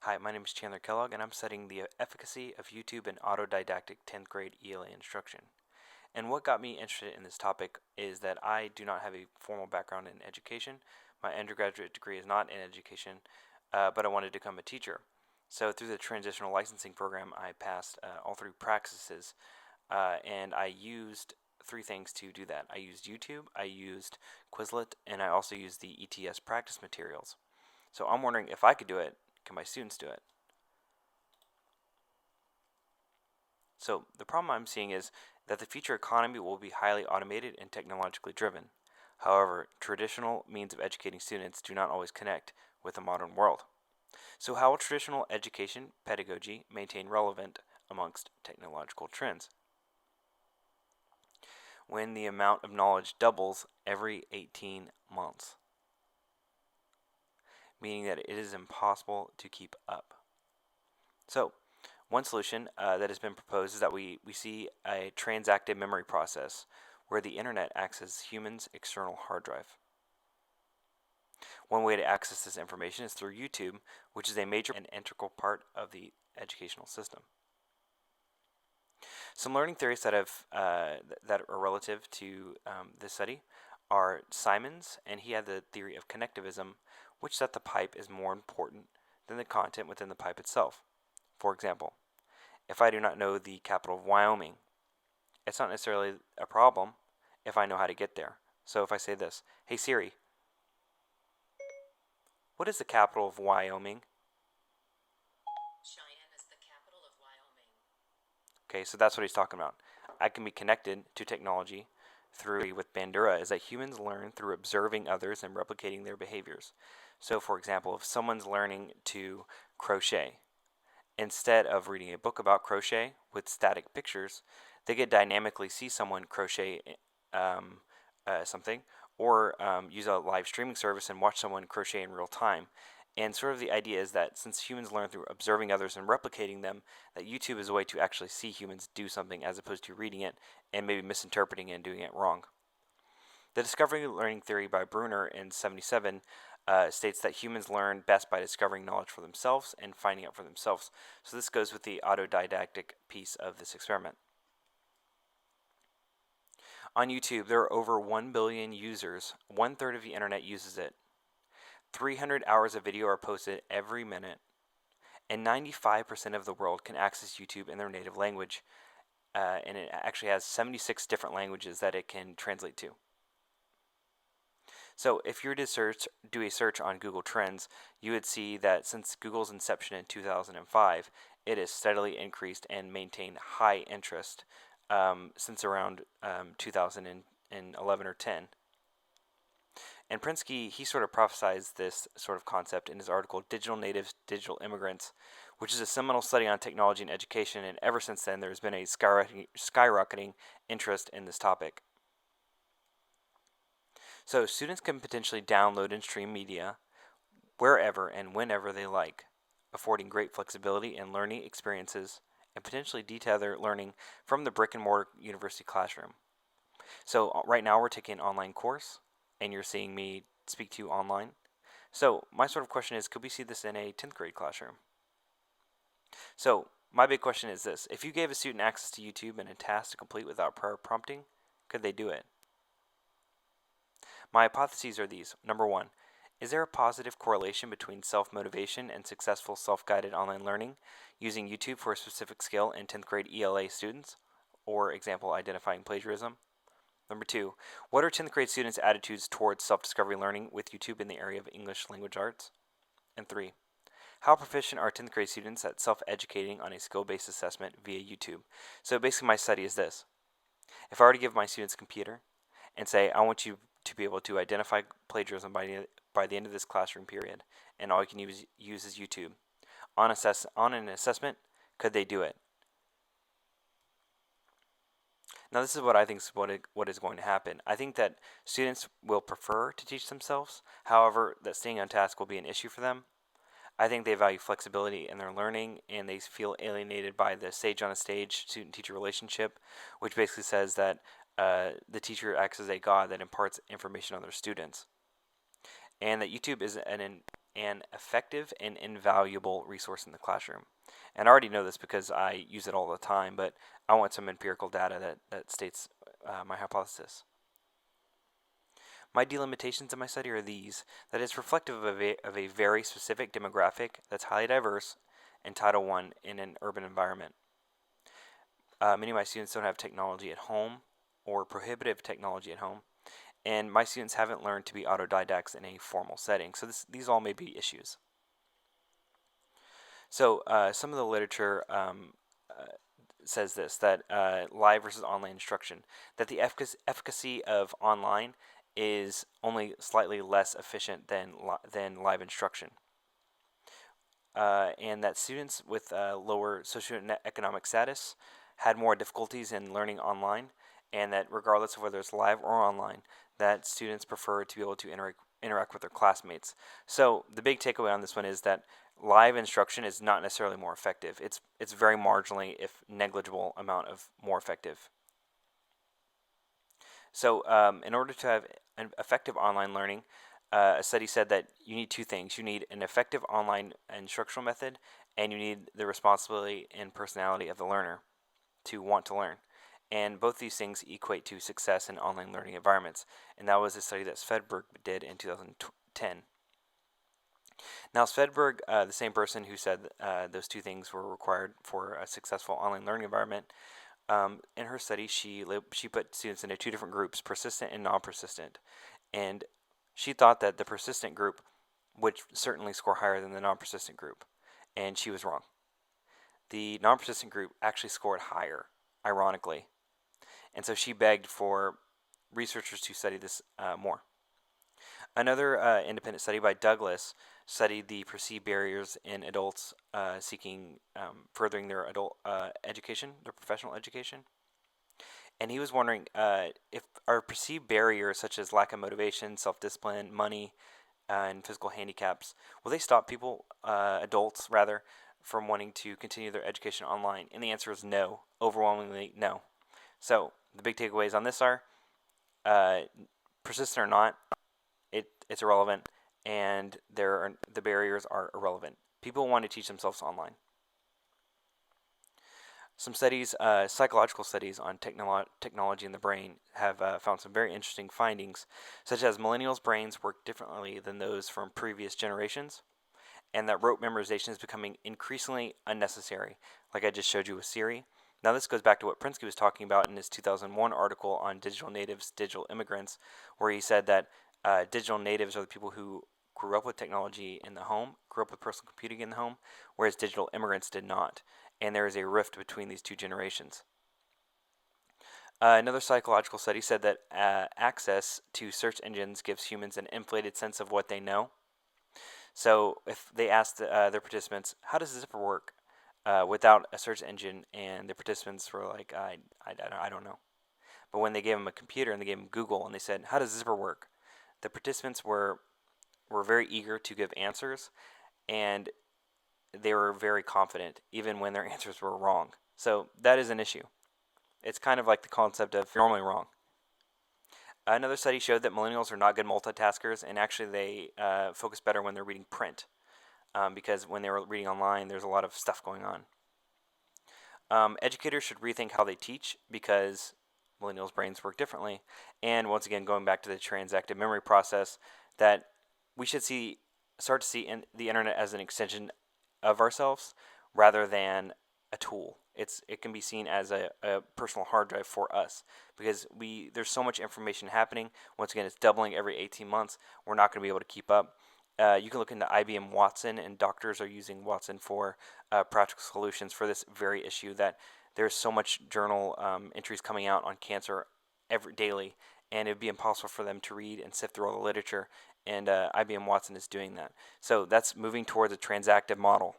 Hi, my name is Chandler Kellogg, and I'm studying the efficacy of YouTube in autodidactic 10th grade ELA instruction. And what got me interested in this topic is that I do not have a formal background in education. My undergraduate degree is not in education, but I wanted to become a teacher. So through the transitional licensing program, I passed all three practices, and I used three things to do that. I used YouTube, I used Quizlet, and I also used the ETS practice materials. So I'm wondering if I could do it, can my students do it? So the problem I'm seeing is that the future economy will be highly automated and technologically driven. However, traditional means of educating students do not always connect with the modern world. So how will traditional education pedagogy maintain relevant amongst technological trends? When the amount of knowledge doubles every 18 months, meaning that it is impossible to keep up. So one solution that has been proposed is that we see a transactive memory process where the internet acts as humans' external hard drive. One way to access this information is through YouTube, which is a major and integral part of the educational system. Some learning theories that are relative to this study are Simon's, and he had the theory of connectivism, which said the pipe is more important than the content within the pipe itself. For example, if I do not know the capital of Wyoming, it's not necessarily a problem if I know how to get there. So if I say this, hey Siri, what is the capital of Wyoming? Cheyenne is the capital of Wyoming. Okay, so that's what he's talking about. I can be connected to technology through with Bandura is that humans learn through observing others and replicating their behaviors. So for example, if someone's learning to crochet, instead of reading a book about crochet with static pictures, they could dynamically see someone crochet something, or use a live streaming service and watch someone crochet in real time. And sort of the idea is that since humans learn through observing others and replicating them, that YouTube is a way to actually see humans do something as opposed to reading it and maybe misinterpreting it and doing it wrong. The discovery learning theory by Bruner in 77 states that humans learn best by discovering knowledge for themselves and finding out for themselves. So this goes with the autodidactic piece of this experiment. On YouTube, there are over 1 billion users. 1/3 of the internet uses it. 300 hours of video are posted every minute, and 95% of the world can access YouTube in their native language, and it actually has 76 different languages that it can translate to. So if you were to do a search on Google Trends, you would see that since Google's inception in 2005, it has steadily increased and maintained high interest since around 2011 or 10. And Prinsky, he sort of prophesized this sort of concept in his article, Digital Natives, Digital Immigrants, which is a seminal study on technology and education, and ever since then there's been a skyrocketing interest in this topic. So students can potentially download and stream media wherever and whenever they like, affording great flexibility in learning experiences and potentially detail their learning from the brick and mortar university classroom. So right now we're taking an online course, and you're seeing me speak to you online. So my sort of question is, could we see this in a 10th grade classroom? So my big question is this: if you gave a student access to YouTube and a task to complete without prior prompting, could they do it? My hypotheses are these. Number one, is there a positive correlation between self-motivation and successful self-guided online learning using YouTube for a specific skill in 10th grade ELA students? Or example, identifying plagiarism. Number two, what are 10th grade students' attitudes towards self-discovery learning with YouTube in the area of English language arts? And three, how proficient are 10th grade students at self-educating on a skill-based assessment via YouTube? So basically my study is this. If I were to give my students a computer and say, I want you to be able to identify plagiarism by the end of this classroom period, and all you can use is YouTube, on an assessment, could they do it? Now this is what I think is what is going to happen. I think that students will prefer to teach themselves. However, that staying on task will be an issue for them. I think they value flexibility in their learning, and they feel alienated by the sage on a stage student-teacher relationship, which basically says that the teacher acts as a god that imparts information on their students, and that YouTube is an effective and invaluable resource in the classroom. And I already know this because I use it all the time, but I want some empirical data that states my hypothesis. My delimitations in my study are these: that it's reflective of a very specific demographic that's highly diverse in Title I in an urban environment. Many of my students don't have technology at home or prohibitive technology at home, and my students haven't learned to be autodidacts in a formal setting. So these all may be issues. So some of the literature says this, that live versus online instruction, that the efficacy of online is only slightly less efficient than live instruction. And that students with lower socioeconomic status had more difficulties in learning online, and that regardless of whether it's live or online, that students prefer to be able to interact with their classmates. So the big takeaway on this one is that live instruction is not necessarily more effective. It's very marginally, if negligible, amount of more effective. So in order to have an effective online learning, a study said that you need two things. You need an effective online instructional method, and you need the responsibility and personality of the learner to want to learn. And both these things equate to success in online learning environments. And that was a study that Svedberg did in 2010. Now, Svedberg, the same person who said those two things were required for a successful online learning environment, in her study, she put students into two different groups, persistent and non-persistent. And she thought that the persistent group would certainly score higher than the non-persistent group. And she was wrong. The non-persistent group actually scored higher, ironically. And so she begged for researchers to study this more. Another independent study by Douglas studied the perceived barriers in adults seeking furthering their adult education, their professional education. And he was wondering if our perceived barriers, such as lack of motivation, self-discipline, money, and physical handicaps, will they stop people, adults rather, from wanting to continue their education online? And the answer is no, overwhelmingly no. So the big takeaways on this are persistent or not, it's irrelevant, and the barriers are irrelevant. People want to teach themselves online. Some studies, psychological studies on technology in the brain, have found some very interesting findings, such as millennials' brains work differently than those from previous generations, and that rote memorization is becoming increasingly unnecessary, like I just showed you with Siri. Now, this goes back to what Prinsky was talking about in his 2001 article on digital natives, digital immigrants, where he said that digital natives are the people who grew up with technology in the home, grew up with personal computing in the home, whereas digital immigrants did not. And there is a rift between these two generations. Another psychological study said that access to search engines gives humans an inflated sense of what they know. So if they asked their participants, how does Zipper work without a search engine, and the participants were like, I don't know. But when they gave them a computer and they gave them Google and they said, how does Zipper work? The participants were very eager to give answers, and they were very confident even when their answers were wrong. So that is an issue. It's kind of like the concept of you're normally wrong. Another study showed that millennials are not good multitaskers, and actually they focus better when they're reading print, because when they were reading online, there's a lot of stuff going on. Educators should rethink how they teach, because millennials' brains work differently. And once again, going back to the transactive memory process, that we should start to see the internet as an extension of ourselves rather than a tool. It can be seen as a personal hard drive for us, because there's so much information happening. Once again, it's doubling every 18 months. We're not going to be able to keep up. You can look into IBM Watson, and doctors are using Watson for practical solutions for this very issue, that there's so much journal entries coming out on cancer daily, and it would be impossible for them to read and sift through all the literature, and IBM Watson is doing that. So that's moving towards a transactive model.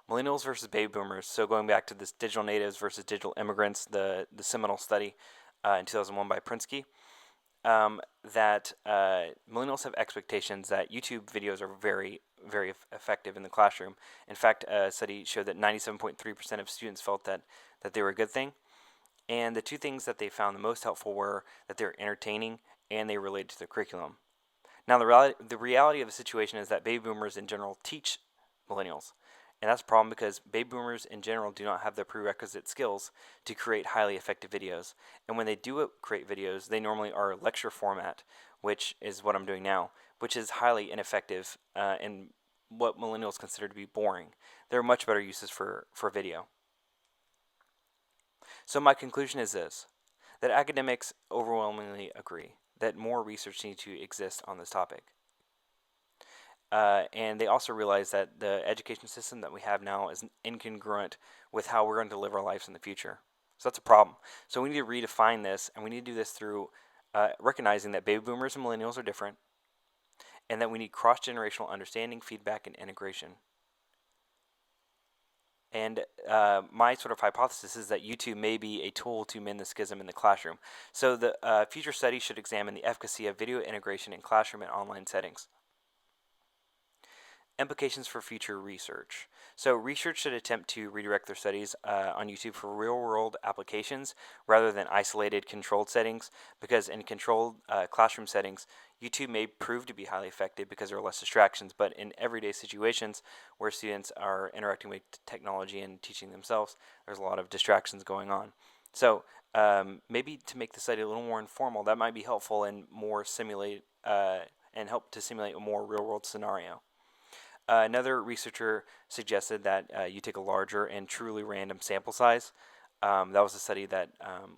Millennials versus baby boomers. So going back to this digital natives versus digital immigrants, the seminal study in 2001 by Prinsky, that millennials have expectations that YouTube videos are very, very effective in the classroom. In fact, a study showed that 97.3% of students felt that they were a good thing. And the two things that they found the most helpful were that they're entertaining and they related to the curriculum. Now, the reality of the situation is that baby boomers in general teach millennials. And that's a problem because baby boomers in general do not have the prerequisite skills to create highly effective videos. And when they do create videos, they normally are lecture format, which is what I'm doing now, which is highly ineffective and what millennials consider to be boring. There are much better uses for video. So my conclusion is this, that academics overwhelmingly agree that more research needs to exist on this topic. And they also realize that the education system that we have now is incongruent with how we're going to live our lives in the future. So that's a problem. So we need to redefine this, and we need to do this through recognizing that baby boomers and millennials are different, and that we need cross-generational understanding, feedback, and integration. And my sort of hypothesis is that YouTube may be a tool to mend the schism in the classroom. So the future study should examine the efficacy of video integration in classroom and online settings. Implications for future research. So research should attempt to redirect their studies on YouTube for real-world applications rather than isolated controlled settings, because in controlled classroom settings, YouTube may prove to be highly effective because there are less distractions, but in everyday situations where students are interacting with technology and teaching themselves, there's a lot of distractions going on. So maybe to make the study a little more informal, that might be helpful and more simulate and help to simulate a more real-world scenario. Another researcher suggested that you take a larger and truly random sample size. That was a study that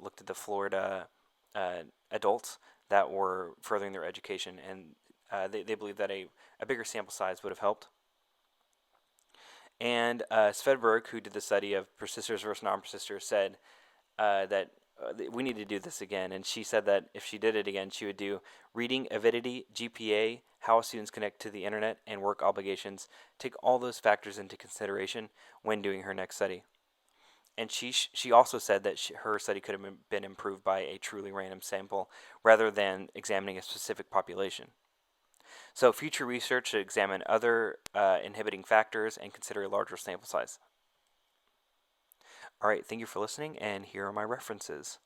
looked at the Florida adults that were furthering their education, and they believe that a bigger sample size would have helped. And Svedberg, who did the study of persisters versus non-persisters, said that we need to do this again. And she said that if she did it again, she would do reading, avidity, GPA, how students connect to the internet, and work obligations. Take all those factors into consideration when doing her next study. And she also said that her study could have been improved by a truly random sample rather than examining a specific population. So future research should examine other inhibiting factors and consider a larger sample size. All right, thank you for listening, and here are my references.